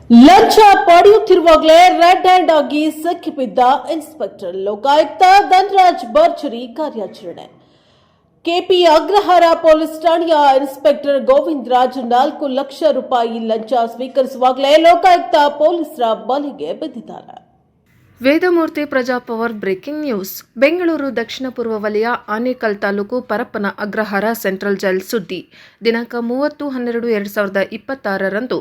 ಲಂಚ ಪಡೆಯುತ್ತಿರುವಾಗಲೇ red hand ಆಗಿ ಸಿಕ್ಕಿಬಿದ್ದ inspector. Lokayukta Dhanaraj ಭರ್ಜರಿ ಕಾರ್ಯಾಚರಣೆ. ಕೆಪಿ ಅಗ್ರಹಾರ ಪೊಲೀಸ್ ಠಾಣೆಯ ಇನ್ಸ್ಪೆಕ್ಟರ್ ಗೋವಿಂದರಾಜ್ 4 ಲಕ್ಷ ರೂಪಾಯಿ ಲಂಚ ಸ್ವೀಕರಿಸುವಾಗಲೇ ಲೋಕಾಯುಕ್ತ ಪೊಲೀಸರ ಬಲೆಗೆ ಬಿದ್ದಿದ್ದಾರೆ. Vedamurthy Prajapower breaking news. ಬೆಂಗಳೂರು ದಕ್ಷಿಣ ಪೂರ್ವ ವಲಯ ಆನೇಕಲ್ ತಾಲೂಕು ಪರಪ್ಪನ ಅಗ್ರಹಾರ ಸೆಂಟ್ರಲ್ ಜೈಲ್ ಸುದ್ದಿ ದಿನಾಂಕ 30/12/2026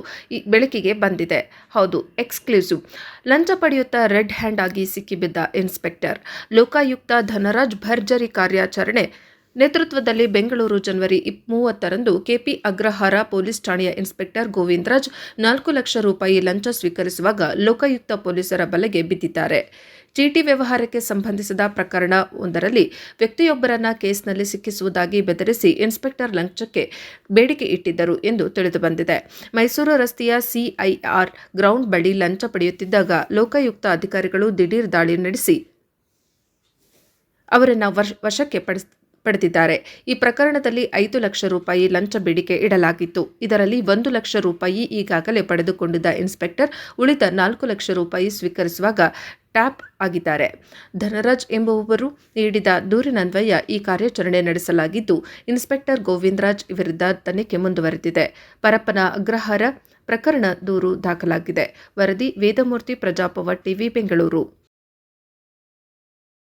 ಬೆಳಕಿಗೆ ಬಂದಿದೆ. ಹೌದು, ಎಕ್ಸ್ಕ್ಲೂಸಿವ್. ಲಂಚ ಪಡೆಯುತ್ತಾ ರೆಡ್ ಹ್ಯಾಂಡ್ ಆಗಿ ಸಿಕ್ಕಿಬಿದ್ದ ಇನ್ಸ್ಪೆಕ್ಟರ್. ಲೋಕಾಯುಕ್ತ ಧನರಾಜ್ ಭರ್ಜರಿ ಕಾರ್ಯಾಚರಣೆ ನೇತೃತ್ವದಲ್ಲಿ ಬೆಂಗಳೂರು ಜನವರಿ 30 ಕೆಪಿ ಅಗ್ರಹಾರ ಪೊಲೀಸ್ ಠಾಣೆಯ ಇನ್ಸ್ಪೆಕ್ಟರ್ ಗೋವಿಂದರಾಜ್ 4 ಲಕ್ಷ ರೂಪಾಯಿ ಲಂಚ ಸ್ವೀಕರಿಸುವಾಗ ಲೋಕಾಯುಕ್ತ ಪೊಲೀಸರ ಬಲೆಗೆ ಬಿದ್ದಿದ್ದಾರೆ. ಚೀಟಿ ವ್ಯವಹಾರಕ್ಕೆ ಸಂಬಂಧಿಸಿದ ಪ್ರಕರಣ ಒಂದರಲ್ಲಿ ವ್ಯಕ್ತಿಯೊಬ್ಬರನ್ನ ಕೇಸ್ನಲ್ಲಿ ಸಿಕ್ಕಿಸುವುದಾಗಿ ಬೆದರಿಸಿ ಇನ್ಸ್ಪೆಕ್ಟರ್ ಲಂಚಕ್ಕೆ ಬೇಡಿಕೆ ಇಟ್ಟಿದ್ದರು ಎಂದು ತಿಳಿದುಬಂದಿದೆ. ಮೈಸೂರು ರಸ್ತೆಯ ಸಿಐಆರ್ ಗ್ರೌಂಡ್ ಬಳಿ ಲಂಚ ಪಡೆಯುತ್ತಿದ್ದಾಗ ಲೋಕಾಯುಕ್ತ ಅಧಿಕಾರಿಗಳು ದಿಢೀರ್ ದಾಳಿ ನಡೆಸಿ ಅವರನ್ನು ವಶಕ್ಕೆ ಪಡೆದಿದ್ದಾರೆ. ಈ ಪ್ರಕರಣದಲ್ಲಿ 5 ಲಕ್ಷ ರೂಪಾಯಿ ಲಂಚ ಬೇಡಿಕೆ ಇಡಲಾಗಿತ್ತು. ಇದರಲ್ಲಿ 1 ಲಕ್ಷ ರೂಪಾಯಿ ಈಗಾಗಲೇ ಪಡೆದುಕೊಂಡಿದ್ದ ಇನ್ಸ್ಪೆಕ್ಟರ್ ಉಳಿದ 4 ಲಕ್ಷ ರೂಪಾಯಿ ಸ್ವೀಕರಿಸುವಾಗ ಟ್ಯಾಪ್ ಆಗಿದ್ದಾರೆ. ಧನರಾಜ್ ಎಂಬುವವರು ನೀಡಿದ ದೂರಿನನ್ವಯ ಈ ಕಾರ್ಯಾಚರಣೆ ನಡೆಸಲಾಗಿದ್ದು, ಇನ್ಸ್ಪೆಕ್ಟರ್ ಗೋವಿಂದರಾಜ್ ವಿರುದ್ಧ ತನಿಖೆ ಮುಂದುವರೆದಿದೆ. ಪರಪ್ಪನ ಅಗ್ರಹಾರ ಪ್ರಕರಣ ದೂರು ದಾಖಲಾಗಿದೆ. ವರದಿ ವೇದಮೂರ್ತಿ ಪ್ರಜಾಪವರ್ ಟಿವಿ ಬೆಂಗಳೂರು.